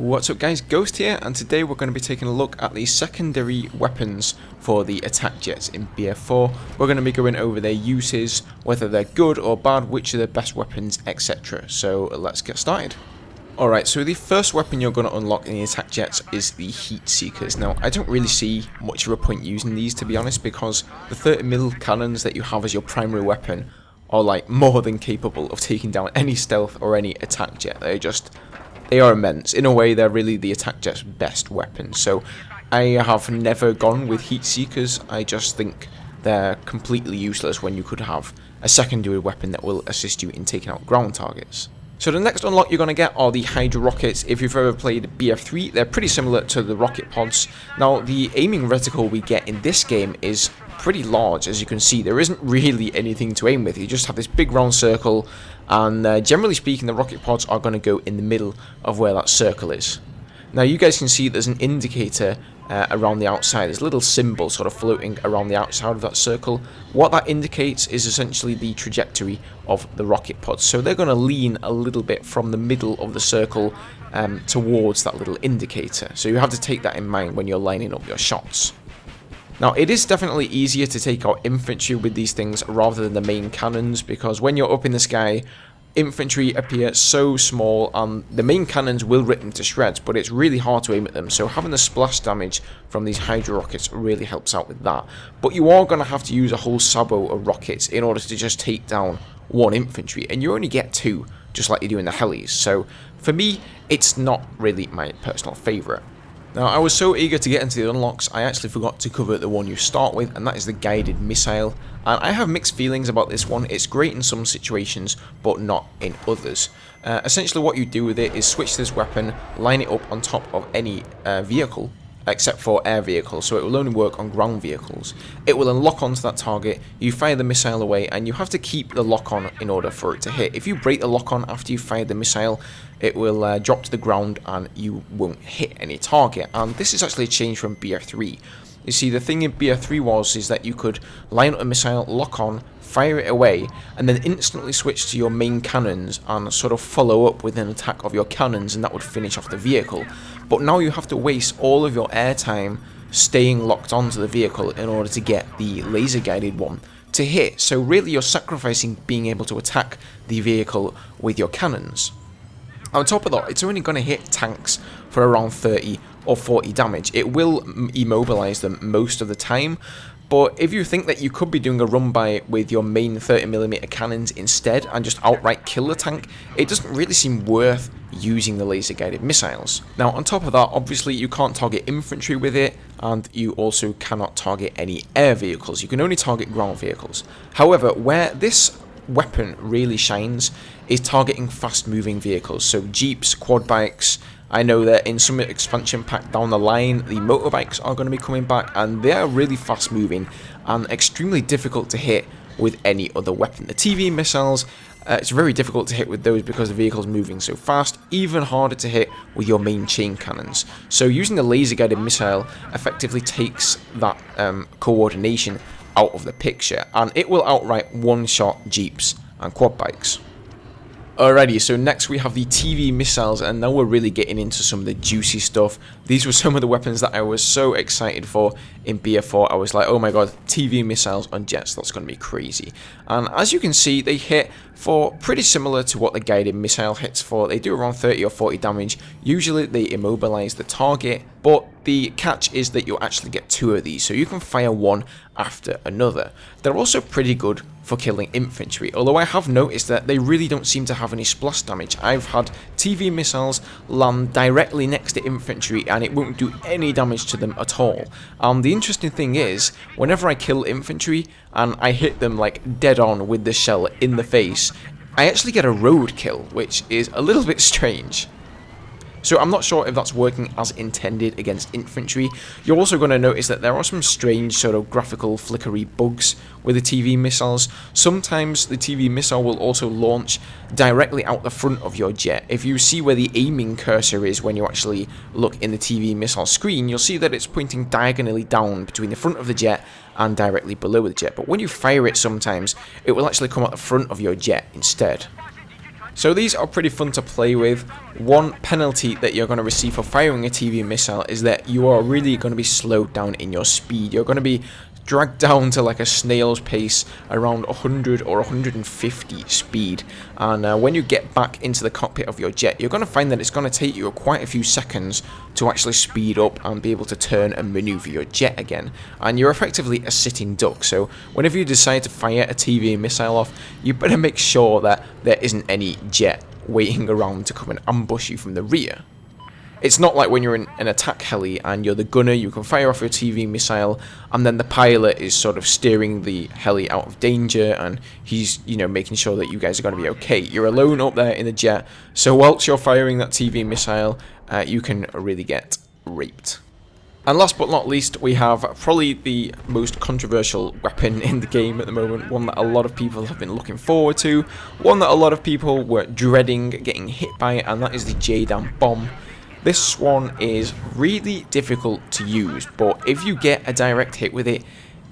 What's up guys, Ghost here, and today we're going to be taking a look at the secondary weapons for the attack jets in BF4. We're going to be going over their uses, whether they're good or bad, which are the best weapons, etc. So let's get started. Alright, so the first weapon you're going to unlock in the attack jets is the HEATSEEKERS. Now, I don't really see much of a point using these, to be honest, because the 30mm cannons that you have as your primary weapon are like more than capable of taking down any stealth or any attack jet. They are immense. In a way, they're really the attack jet's best weapon. So I have never gone with HEATSEEKERS. I just think they're completely useless when you could have a secondary weapon that will assist you in taking out ground targets. So the next unlock you're going to get are the HYDRA rockets. If you've ever played BF3, they're pretty similar to the rocket pods. Now, the aiming reticle we get in this game is pretty large. As you can see, there isn't really anything to aim with. You just have this big round circle, and generally speaking, the rocket pods are going to go in the middle of where that circle is. Now, you guys can see there's an indicator around the outside. There's a little symbol sort of floating around the outside of that circle. What that indicates is essentially the trajectory of the rocket pods. So they're going to lean a little bit from the middle of the circle towards that little indicator. So you have to take that in mind when you're lining up your shots. Now, it is definitely easier to take out infantry with these things rather than the main cannons, because when you're up in the sky, infantry appear so small and the main cannons will rip them to shreds, but it's really hard to aim at them, so having the splash damage from these HYDRA rockets really helps out with that. But you are going to have to use a whole sabo of rockets in order to just take down one infantry, and you only get two, just like you do in the helis, so for me, it's not really my personal favourite. Now, I was so eager to get into the unlocks, I actually forgot to cover the one you start with, and that is the guided missile. And I have mixed feelings about this one. It's great in some situations, but not in others. Essentially what you do with it is switch this weapon, line it up on top of any vehicle, except for air vehicles, so it will only work on ground vehicles. It will unlock onto that target, you fire the missile away, and you have to keep the lock on in order for it to hit. If you break the lock on after you fire the missile, it will drop to the ground and you won't hit any target. And this is actually a change from BF3. You see, the thing in BF3 is that you could line up a missile, lock on, fire it away, and then instantly switch to your main cannons and sort of follow up with an attack of your cannons, and that would finish off the vehicle. But now you have to waste all of your airtime staying locked onto the vehicle in order to get the laser guided one to hit. So really you're sacrificing being able to attack the vehicle with your cannons. On top of that, it's only going to hit tanks for around 30 or 40 damage. It will immobilize them most of the time, but if you think that you could be doing a run by with your main 30mm cannons instead and just outright kill the tank, it doesn't really seem worth using the laser guided missiles. Now, on top of that, obviously you can't target infantry with it, and you also cannot target any air vehicles. You can only target ground vehicles. However, where this weapon really shines is targeting fast moving vehicles, so jeeps, quad bikes. I know that in some expansion pack down the line, the motorbikes are going to be coming back, and they are really fast moving and extremely difficult to hit with any other weapon. The TV missiles, it's very difficult to hit with those because the vehicle's moving so fast, even harder to hit with your main chain cannons. So using the laser guided missile effectively takes that coordination out of the picture, and it will outright one-shot jeeps and quad bikes. Alrighty, so next we have the TV missiles, and now we're really getting into some of the juicy stuff. These were some of the weapons that I was so excited for in BF4. I was like, oh my god, TV missiles on jets, that's going to be crazy. And as you can see, they hit for pretty similar to what the guided missile hits for. They do around 30 or 40 damage. Usually they immobilize the target, but the catch is that you actually get two of these, so you can fire one after another. They're also pretty good for killing infantry, although I have noticed that they really don't seem to have any splash damage. I've had TV missiles land directly next to infantry and it won't do any damage to them at all. The interesting thing is, whenever I kill infantry and I hit them like dead on with the shell in the face, I actually get a road kill, which is a little bit strange. So I'm not sure if that's working as intended against infantry. You're also going to notice that there are some strange sort of graphical flickery bugs with the TV missiles. Sometimes the TV missile will also launch directly out the front of your jet. If you see where the aiming cursor is when you actually look in the TV missile screen, you'll see that it's pointing diagonally down between the front of the jet and directly below the jet. But when you fire it sometimes, it will actually come out the front of your jet instead. So these are pretty fun to play with. One penalty that you're going to receive for firing a TV missile is that you are really going to be slowed down in your speed. You're going to be dragged down to like a snail's pace around 100 or 150 speed, and when you get back into the cockpit of your jet, you're going to find that it's going to take you quite a few seconds to actually speed up and be able to turn and maneuver your jet again, and you're effectively a sitting duck. So whenever you decide to fire a TV missile off, you better make sure that there isn't any jet waiting around to come and ambush you from the rear. It's not like when you're in an attack heli and you're the gunner, you can fire off your TV missile and then the pilot is sort of steering the heli out of danger and he's, you know, making sure that you guys are going to be okay. You're alone up there in the jet, so whilst you're firing that TV missile, you can really get raped. And last but not least, we have probably the most controversial weapon in the game at the moment, one that a lot of people have been looking forward to, one that a lot of people were dreading getting hit by, and that is the HYDRA bomb. This one is really difficult to use, but if you get a direct hit with it,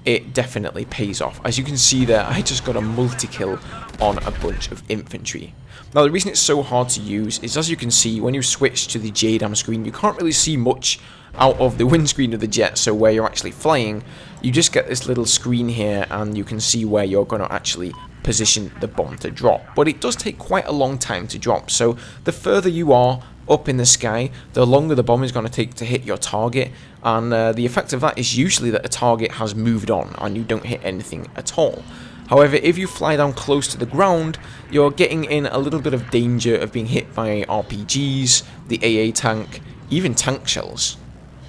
it definitely pays off. As you can see there, I just got a multi-kill on a bunch of infantry. Now the reason it's so hard to use is, as you can see, when you switch to the HYDRA screen, you can't really see much out of the windscreen of the jet, so where you're actually flying, you just get this little screen here and you can see where you're going to actually position the bomb to drop. But it does take quite a long time to drop, so the further you are up in the sky, the longer the bomb is going to take to hit your target, and the effect of that is usually that the target has moved on and you don't hit anything at all. However, if you fly down close to the ground, you're getting in a little bit of danger of being hit by RPGs, the AA tank, even tank shells.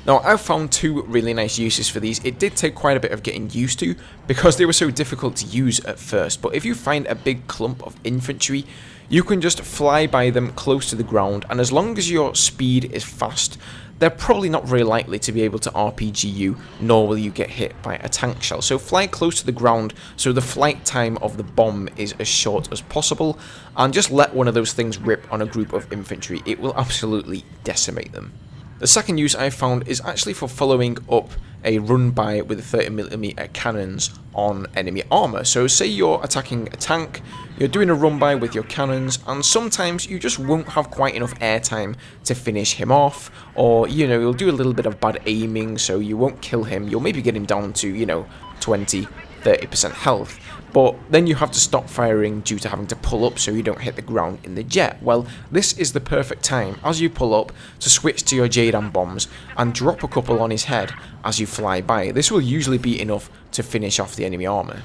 Now, I've found two really nice uses for these. It did take quite a bit of getting used to because they were so difficult to use at first, but if you find a big clump of infantry, you can just fly by them close to the ground, and as long as your speed is fast, they're probably not very likely to be able to RPG you, nor will you get hit by a tank shell. So fly close to the ground so the flight time of the bomb is as short as possible, and just let one of those things rip on a group of infantry. It will absolutely decimate them. The second use I found is actually for following up a run-by with 30mm cannons on enemy armor. So say you're attacking a tank, you're doing a run-by with your cannons, and sometimes you just won't have quite enough airtime to finish him off, or, you know, you'll do a little bit of bad aiming, so you won't kill him. You'll maybe get him down to, you know, 20-30% health. But then you have to stop firing due to having to pull up so you don't hit the ground in the jet. Well, this is the perfect time, as you pull up, to switch to your HYDRA bombs and drop a couple on his head as you fly by. This will usually be enough to finish off the enemy armor.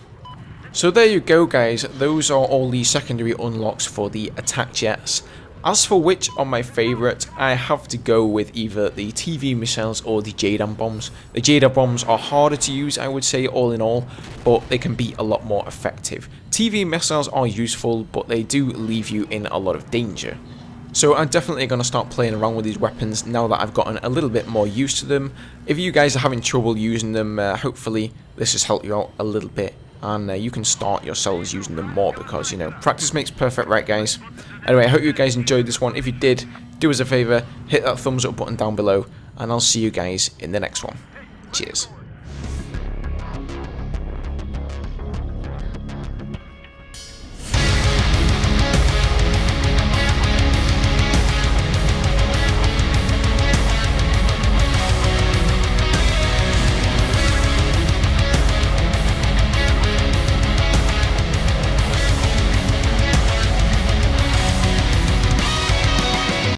So there you go, guys. Those are all the secondary unlocks for the attack jets. As for which are my favourite, I have to go with either the TV missiles or the HYDRA bombs. The HYDRA bombs are harder to use, I would say, all in all, but they can be a lot more effective. TV missiles are useful, but they do leave you in a lot of danger. So I'm definitely going to start playing around with these weapons now that I've gotten a little bit more used to them. If you guys are having trouble using them, hopefully this has helped you out a little bit, and you can start yourselves using them more, because, you know, practice makes perfect, right, guys? Anyway, I hope you guys enjoyed this one. If you did, do us a favour, hit that thumbs up button down below, and I'll see you guys in the next one. Cheers.